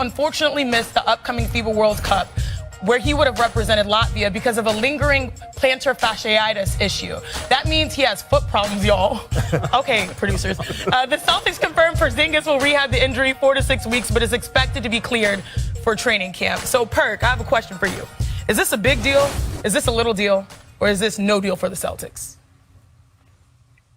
unfortunately missed the upcoming FIBA World Cup, where he would have represented Latvia because of a lingering plantar fasciitis issue. That means he has foot problems, y'all. Okay, producers. The Celtics confirmed Porzingis will rehab the injury 4 to 6 weeks, but is expected to be cleared for training camp. So, Perk, I have a question for you. Is this a big deal? Is this a little deal? Or is this no deal for the Celtics?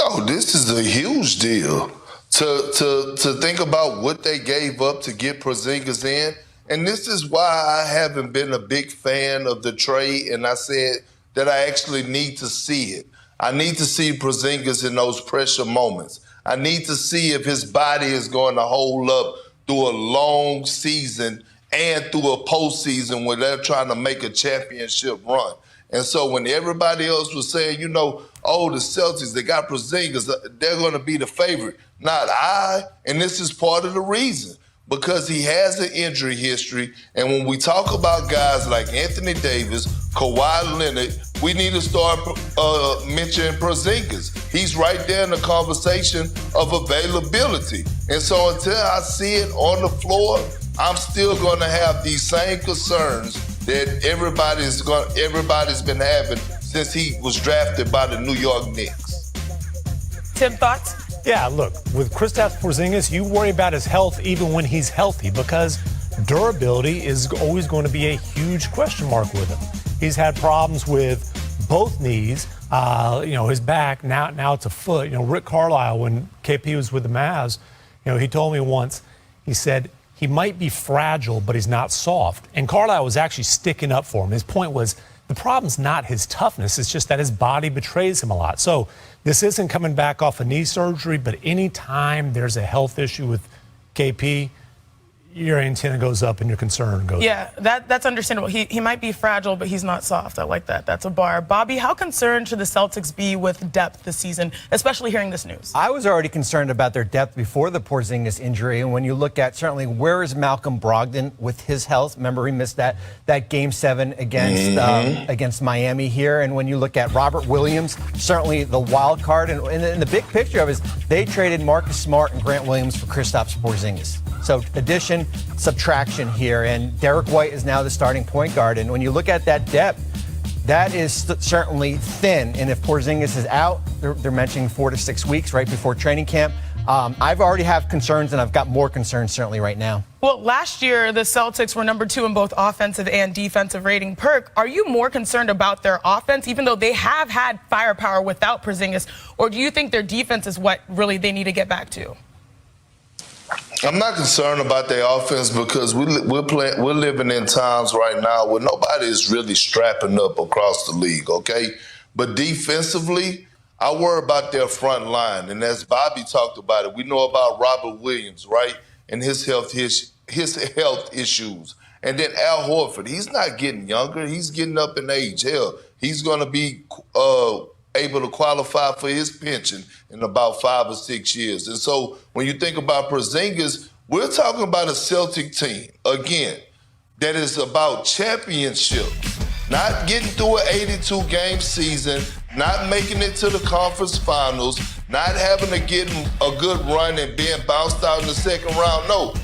Oh, this is a huge deal. To think about what they gave up to get Porzingis in. And this is why I haven't been a big fan of the trade, and I said that I actually need to see it. I need to see Porzingis in those pressure moments. I need to see if his body is going to hold up through a long season and through a postseason where they're trying to make a championship run. And so when everybody else was saying, the Celtics, they got Porzingis, they're going to be the favorite. Not I, and this is part of the reason. Because he has an injury history, and when we talk about guys like Anthony Davis, Kawhi Leonard, we need to start mentioning Porzingis. He's right there in the conversation of availability. And so until I see it on the floor, I'm still going to have these same concerns that everybody's been having since he was drafted by the New York Knicks. Tim, thoughts? Yeah, look, with Kristaps Porzingis, you worry about his health even when he's healthy because durability is always going to be a huge question mark with him. He's had problems with both knees, his back, now it's a foot. Rick Carlisle, when KP was with the Mavs, he told me once, he said, he might be fragile, but he's not soft. And Carlisle was actually sticking up for him. His point was, the problem's not his toughness. It's just that his body betrays him a lot. So this isn't coming back off a knee surgery, but anytime there's a health issue with KP, your antenna goes up and your concern goes up. Yeah, that's understandable. He might be fragile, but he's not soft. I like that. That's a bar. Bobby, how concerned should the Celtics be with depth this season, especially hearing this news? I was already concerned about their depth before the Porzingis injury. And when you look at certainly where is Malcolm Brogdon with his health? Remember, he missed that Game 7 against Miami here. And when you look at Robert Williams, certainly the wild card. And the big picture of it is they traded Marcus Smart and Grant Williams for Kristaps Porzingis. So addition, subtraction here, and Derek White is now the starting point guard. And when you look at that depth, that is certainly thin. And if Porzingis is out, they're mentioning 4 to 6 weeks right before training camp. I've already have concerns, and I've got more concerns certainly right now. Well, last year, the Celtics were number 2 in both offensive and defensive rating. Perk, are you more concerned about their offense, even though they have had firepower without Porzingis, or do you think their defense is what really they need to get back to? I'm not concerned about their offense because we're living in times right now where nobody is really strapping up across the league, okay? But defensively, I worry about their front line. And as Bobby talked about it, we know about Robert Williams, right? And his health issues. And then Al Horford, he's not getting younger. He's getting up in age. Hell, he's going to be able to qualify for his pension in about 5 or 6 years. And so when you think about Porzingis, we're talking about a Celtic team, again, that is about championship, not getting through an 82-game season, not making it to the conference finals, not having to get a good run and being bounced out in the second round. No,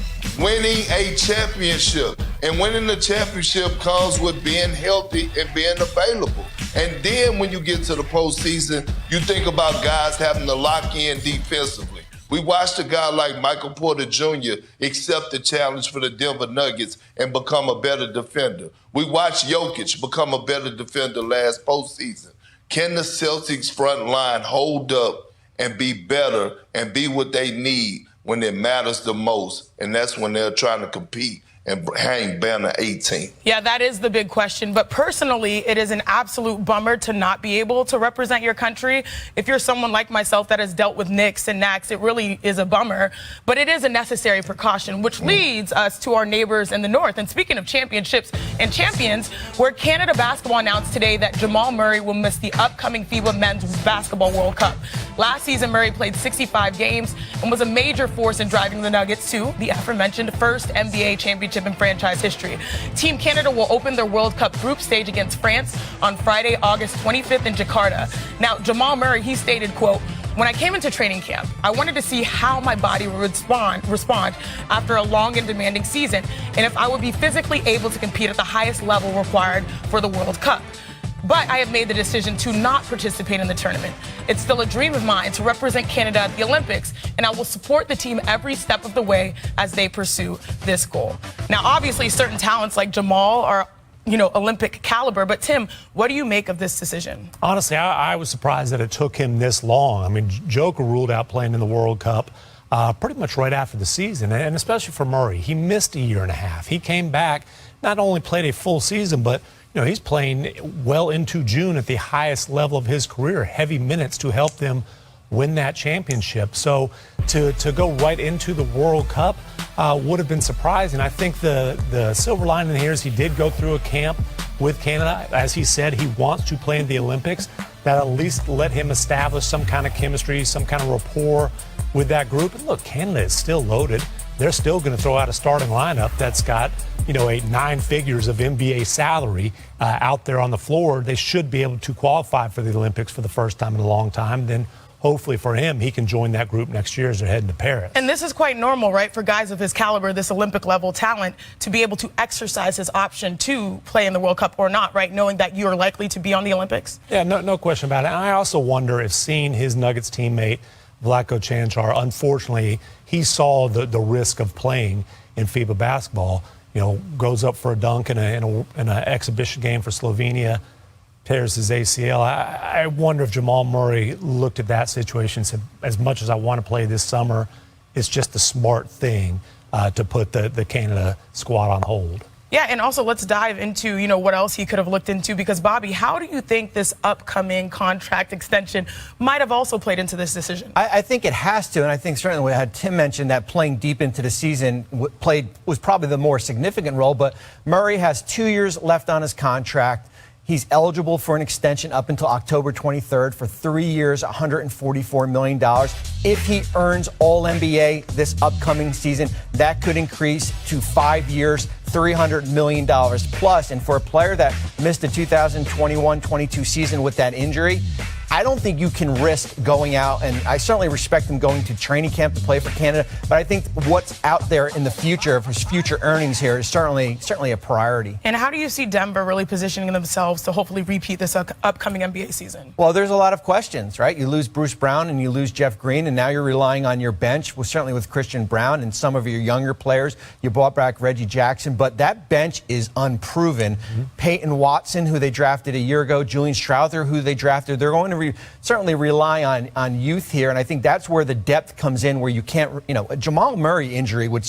winning a championship. And winning the championship comes with being healthy and being available. And then when you get to the postseason, you think about guys having to lock in defensively. We watched a guy like Michael Porter Jr. accept the challenge for the Denver Nuggets and become a better defender. We watched Jokic become a better defender last postseason. Can the Celtics front line hold up and be better and be what they need when it matters the most? And that's when they're trying to compete and hang banner 18. Yeah, that is the big question. But personally, it is an absolute bummer to not be able to represent your country. If you're someone like myself that has dealt with Knicks and Knacks, it really is a bummer. But it is a necessary precaution, which leads us to our neighbors in the North. And speaking of championships and champions, where Canada basketball announced today that Jamal Murray will miss the upcoming FIBA Men's Basketball World Cup. Last season, Murray played 65 games and was a major force in driving the Nuggets to the aforementioned first NBA championship in franchise history. Team Canada will open their World Cup group stage against France on Friday, August 25th in Jakarta. Now, Jamal Murray, he stated, quote, When I came into training camp, I wanted to see how my body would respond after a long and demanding season, and if I would be physically able to compete at the highest level required for the World Cup. But I have made the decision to not participate in the tournament. It's still a dream of mine to represent Canada at the Olympics, and I will support the team every step of the way as they pursue this goal. Now, obviously, certain talents like Jamal are Olympic caliber. But Tim, what do you make of this decision? Honestly, I was surprised that it took him this long. I mean, Joker ruled out playing in the World Cup pretty much right after the season, and especially for Murray. He missed a year and a half. He came back, not only played a full season, but he's playing well into June at the highest level of his career, heavy minutes to help them win that championship. So to go right into the World Cup would have been surprising. I think the silver lining here is he did go through a camp with Canada. As he said, he wants to play in the Olympics. That at least let him establish some kind of chemistry, some kind of rapport with that group. And look, Canada is still loaded. They're still going to throw out a starting lineup that's got, a 9 figures of NBA salary out there on the floor. They should be able to qualify for the Olympics for the first time in a long time. Then hopefully for him, he can join that group next year as they're heading to Paris. And this is quite normal, right, for guys of his caliber, this Olympic level talent, to be able to exercise his option to play in the World Cup or not, right, knowing that you're likely to be on the Olympics? Yeah, no question about it. And I also wonder if seeing his Nuggets teammate, Vlatko Cancar, unfortunately, he saw the risk of playing in FIBA basketball, goes up for a dunk in an exhibition game for Slovenia, tears his ACL. I wonder if Jamal Murray looked at that situation and said, as much as I want to play this summer, it's just the smart thing to put the Canada squad on hold. Yeah, and also let's dive into, what else he could have looked into, because, Bobby, how do you think this upcoming contract extension might have also played into this decision? I think it has to, and I think certainly we had Tim mention that playing deep into the season was probably the more significant role, but Murray has 2 years left on his contract. He's eligible for an extension up until October 23rd for 3 years, $144 million. If he earns All-NBA this upcoming season, that could increase to 5 years, $300 million plus. And for a player that missed the 2021-22 season with that injury, I don't think you can risk going out, and I certainly respect him going to training camp to play for Canada, but I think what's out there in the future of his future earnings here is certainly a priority. And how do you see Denver really positioning themselves to hopefully repeat this upcoming NBA season? Well, there's a lot of questions, right? You lose Bruce Brown and you lose Jeff Green, and now you're relying on your bench, certainly with Christian Brown and some of your younger players. You brought back Reggie Jackson, but that bench is unproven. Mm-hmm. Peyton Watson, who they drafted a year ago, Julian Strawther, who they drafted, they're going to certainly rely on youth here, and I think that's where the depth comes in, where you can't, a Jamal Murray injury would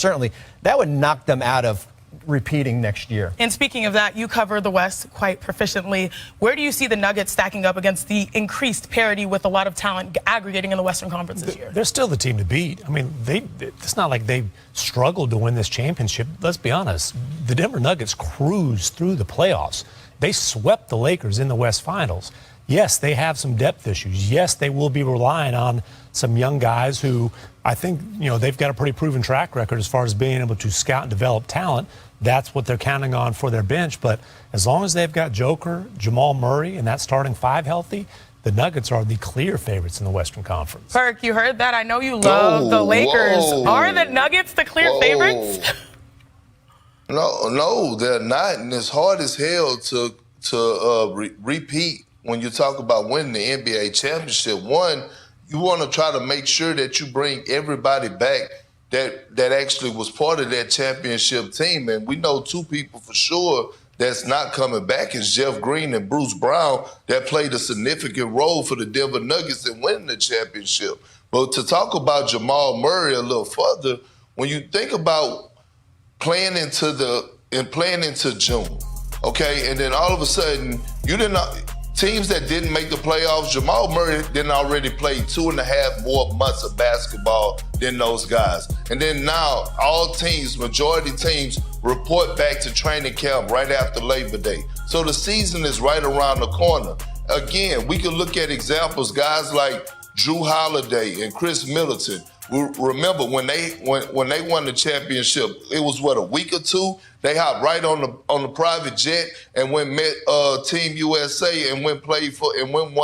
knock them out of repeating next year. And speaking of that, you cover the West quite proficiently. Where do you see the Nuggets stacking up against the increased parity with a lot of talent aggregating in the Western Conference this year? They're still the team to beat. I mean, it's not like they struggled to win this championship. Let's be honest. The Denver Nuggets cruised through the playoffs. They swept the Lakers in the West Finals. Yes, they have some depth issues. Yes, they will be relying on some young guys who I think, they've got a pretty proven track record as far as being able to scout and develop talent. That's what they're counting on for their bench. But as long as they've got Joker, Jamal Murray, and that starting 5 healthy, the Nuggets are the clear favorites in the Western Conference. Perk, you heard that? I know you love the Lakers. Whoa. Are the Nuggets the clear favorites? No, they're not. And it's hard as hell to repeat. When you talk about winning the NBA championship, one, you want to try to make sure that you bring everybody back that actually was part of that championship team. And we know 2 people for sure that's not coming back is Jeff Green and Bruce Brown, that played a significant role for the Denver Nuggets in winning the championship. But to talk about Jamal Murray a little further, when you think about playing into June, okay, and then all of a sudden teams that didn't make the playoffs, Jamal Murray didn't already play 2.5 more months of basketball than those guys. And then now majority teams report back to training camp right after Labor Day. So the season is right around the corner. Again, we can look at examples, guys like Drew Holiday and Chris Middleton, Remember when they won the championship, it was a week or two. They hopped right on the private jet and went met Team USA and won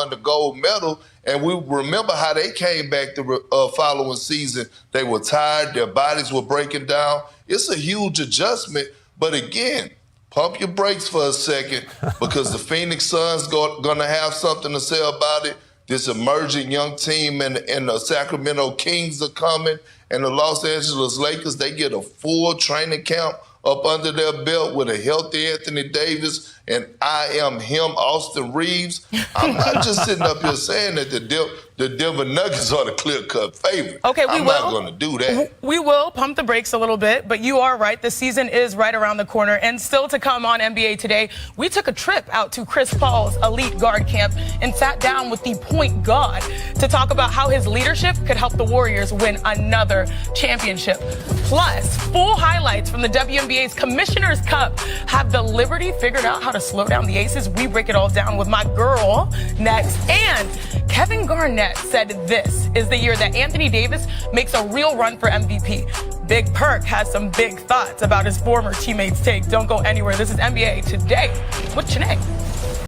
the gold medal. And we remember how they came back the following season. They were tired, their bodies were breaking down. It's a huge adjustment, but again, pump your brakes for a second because the Phoenix Suns going to have something to say about it. This emerging young team and the Sacramento Kings are coming, and the Los Angeles Lakers, they get a full training camp up under their belt with a healthy Anthony Davis and I am him, Austin Reeves. I'm not just sitting up here saying that the Denver Nuggets are the clear-cut favorite. Okay, I'm not going to do that. We will pump the brakes a little bit, but you are right. The season is right around the corner. And still to come on NBA Today, we took a trip out to Chris Paul's elite guard camp and sat down with the point guard to talk about how his leadership could help the Warriors win another championship. Plus, full highlights from the WNBA's Commissioner's Cup. Have the Liberty figured out how to slow down the Aces? We break it all down with my girl next. And Kevin Garnett said this is the year that Anthony Davis makes a real run for MVP. Big Perk has some big thoughts about his former teammates' take. Don't go anywhere. This is NBA Today with Chanae.